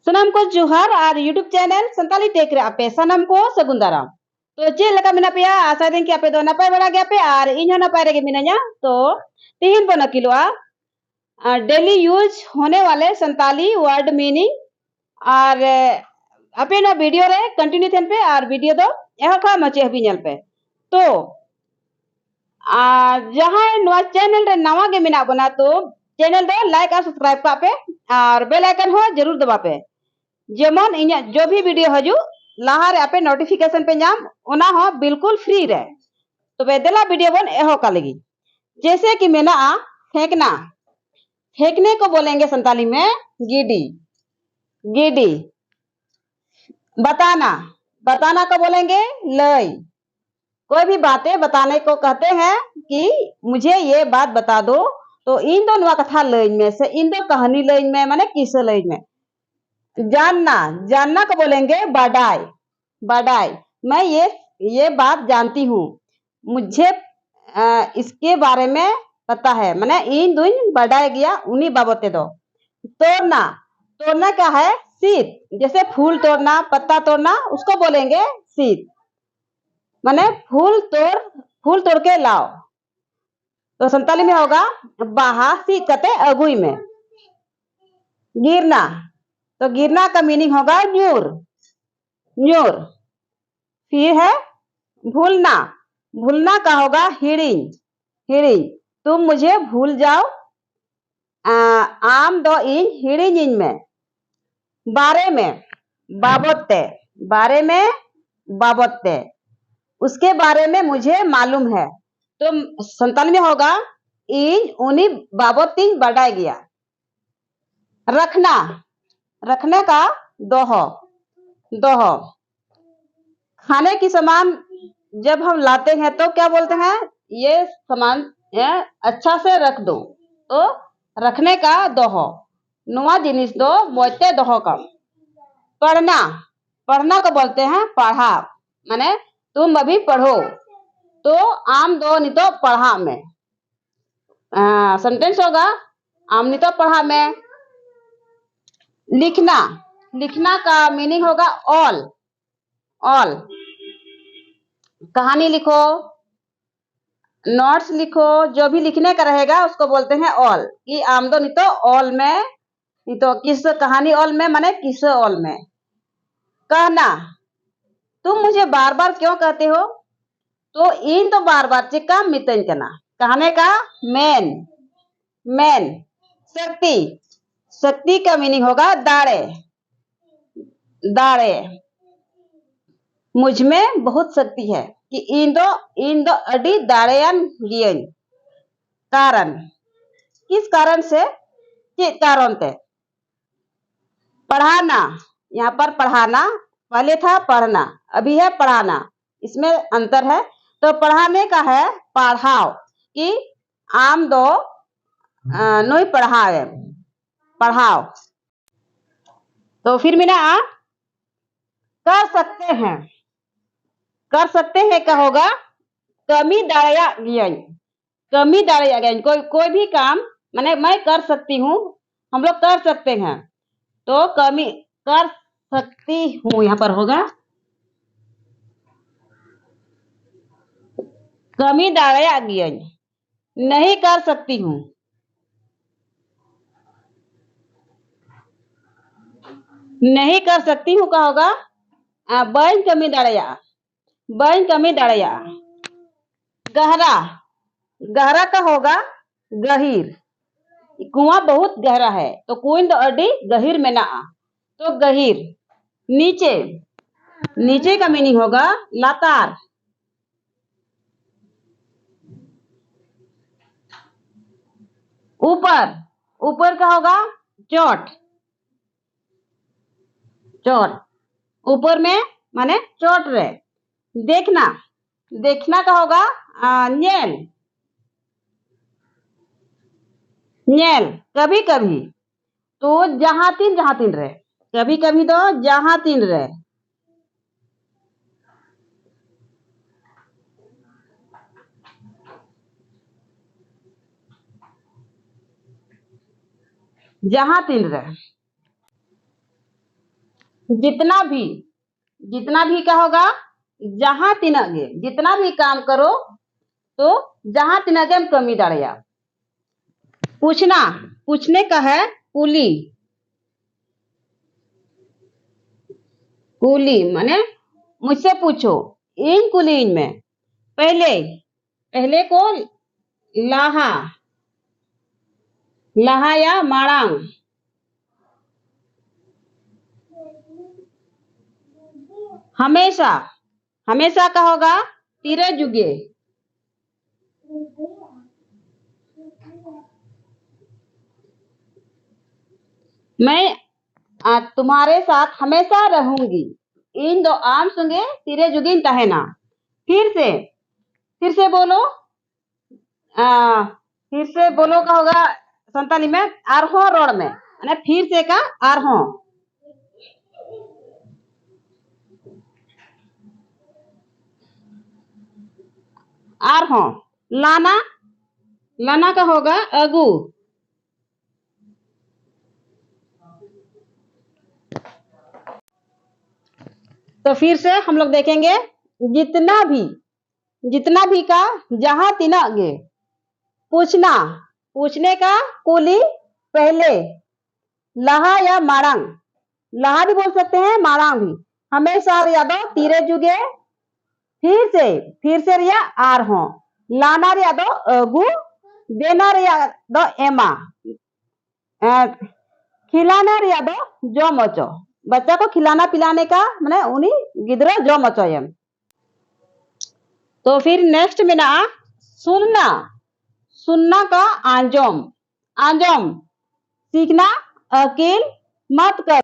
ᱥᱟᱱᱟᱢ ᱠᱚ ᱡᱚᱦᱟᱨ ᱟᱨ YouTube ᱪᱮᱱᱮᱞ ᱥᱟᱱᱛᱟᱞᱤ ᱴᱮᱠ ᱨᱮ ᱟᱯᱮ ᱥᱟᱱᱟम ᱠᱚ ᱥᱟᱹᱜᱩᱱ ᱫᱟᱨᱟᱢ। तो चेक लगा मेना पे आशा दिन कि आपे दो नपाय बड़ा गया पे और इन नपाय रगे मिनाया तो तीन बन किलोआ डेली यूज होने वाले संताली वर्ड मीनिंग और आपे ना वीडियो रे कंटिन्यू थेन पे और वीडियो दो एहो का मचे हबी नेल पे तो जहां नवा चैनल रे नवा गे मिना बना तो चैनल दो लाइक और सब्सक्राइब का पे और बेल आइकन हो जरूर दबा पे जेमन इन्या जो भी वीडियो हजू लाहा रे आपे नोटिफिकेशन पे नाम ओना हो बिल्कुल फ्री रे तो बेदला वीडियो बन एहो का लगी जैसे कि मेना फेंकना फेंकने को बोलेंगे संताली में गिडी गिडी बताना बताना को बोलेंगे लय कोई भी बातें बताने को कहते हैं कि मुझे ये बात बता दो तो इन दो नुआ कथा लय में से इन दो कहानी लय में माने किस्सा लय में जानना जानना को बोलेंगे बाडाई बाडाई मैं ये बात जानती हूँ मुझे इसके बारे में पता है मैंने इन दुन बाडाई गया उन्हीं बाबते दो तोड़ना तोड़ना क्या है सीत जैसे फूल तोड़ना पत्ता तोड़ना उसको बोलेंगे सीत माने फूल तोड़ के लाओ तो संताली में होगा बाहा सीत कहते अगुई में गिरना तो गिरना का मीनिंग होगा न्यूर न्यूर फिर है भूलना भूलना का होगा हिड़िंग हिड़िंग तुम मुझे भूल जाओ आम दो इन हिड़िंग इन में बारे में बाबते बारे में बाबते उसके बारे में मुझे मालूम है तो संतान में होगा इन उन्हीं बाबतीन बढ़ाया गया रखना रखने का दोहो दोहो खाने की सामान जब हम लाते हैं तो क्या बोलते हैं ये सामान अच्छा से रख दो तो रखने का दोहो नुआ जिनिस दो मोते दोहो का पढ़ना पढ़ना को बोलते हैं पढ़ा माने तुम अभी पढ़ो तो आम दो नहीं तो पढ़ा में सेंटेंस होगा आम नहीं तो पढ़ा में लिखना लिखना का मीनिंग होगा ऑल ऑल कहानी लिखो नोट्स लिखो जो भी लिखने का रहेगा उसको बोलते हैं ऑल कि आमदो नहीं तो ऑल में नहीं तो किस कहानी ऑल में माने किस ऑल में कहना तुम मुझे बार बार क्यों कहते हो तो इन तो बार बार चिका मितन करना कहने का मैन मैन शक्ति शक्ति का मीनिंग होगा दाड़े दाड़े मुझ में बहुत शक्ति है कि इन दो अडी दाड़ेयन गियन कारण किस कारण से कि कारण ते पढ़ाना यहाँ पर पढ़ाना पहले था पढ़ना अभी है पढ़ाना इसमें अंतर है तो पढ़ाने का है पढ़ाओ कि आम दो नहीं पढ़ाए पढ़ाओ तो फिर मिना कर सकते हैं क्या होगा कमी दाड़िया ज्ञान कमी दाड़िया ज्ञान कोई भी काम माने मैं कर सकती हूँ हम लोग कर सकते हैं तो कमी कर सकती हूँ यहाँ पर होगा कमी दाड़िया ज्ञान नहीं कर सकती हूँ नहीं कर सकती हूँ का होगा बन कमी दाड़िया गहरा गहरा का होगा गहीर कुआं बहुत गहरा है तो कुएं तो अडी गहीर में ना तो गहीर नीचे नीचे का मीनिंग होगा लातार ऊपर ऊपर का होगा चोट चोट ऊपर में माने चोट रे देखना देखना का होगा नेल नेल कभी कभी तो जहां तीन रे कभी कभी तो जहां तीन रे जहां तीन रे जितना भी क्या होगा, जहां तिनगे, जितना भी काम करो तो जहां तिनगे में कमी दाड़िया। पूछना, पूछने का है कुली, कुली माने मुझसे पूछो। इन कुलीन में पहले को लाहा, लाहा या माड़ांग। हमेशा, हमेशा का होगा तीरे जुगे। मैं तुम्हारे साथ हमेशा रहूंगी। इन दो आम सुंगे तीरे जुगिन तहना। फिर से बोलो, फिर से बोलो का होगा संताली में आरहो रोड में, माने फिर से का आरहो। आरहो लाना, लाना का होगा अगू। तो फिर से हम लोग देखेंगे, जितना भी का जहां तिनगे। पूछना, पूछने का कुली पहले, लहा या माड़ांग, लहा भी बोल सकते हैं, माड़ांग भी। हमेशा यादो तीरे जुगे। फिर से रिया आर हो, लाना रिया दो अगू, देना रिया दो एमा, खिलाना रिया दो जो मचो। बच्चा को खिलाना पिलाने का माने उन्हीं गिदरा जो मचोयम। तो फिर नेक्स्ट में ना सुनना, सुनना का आंजोम, आंजोम सीखना, अकील मत कर।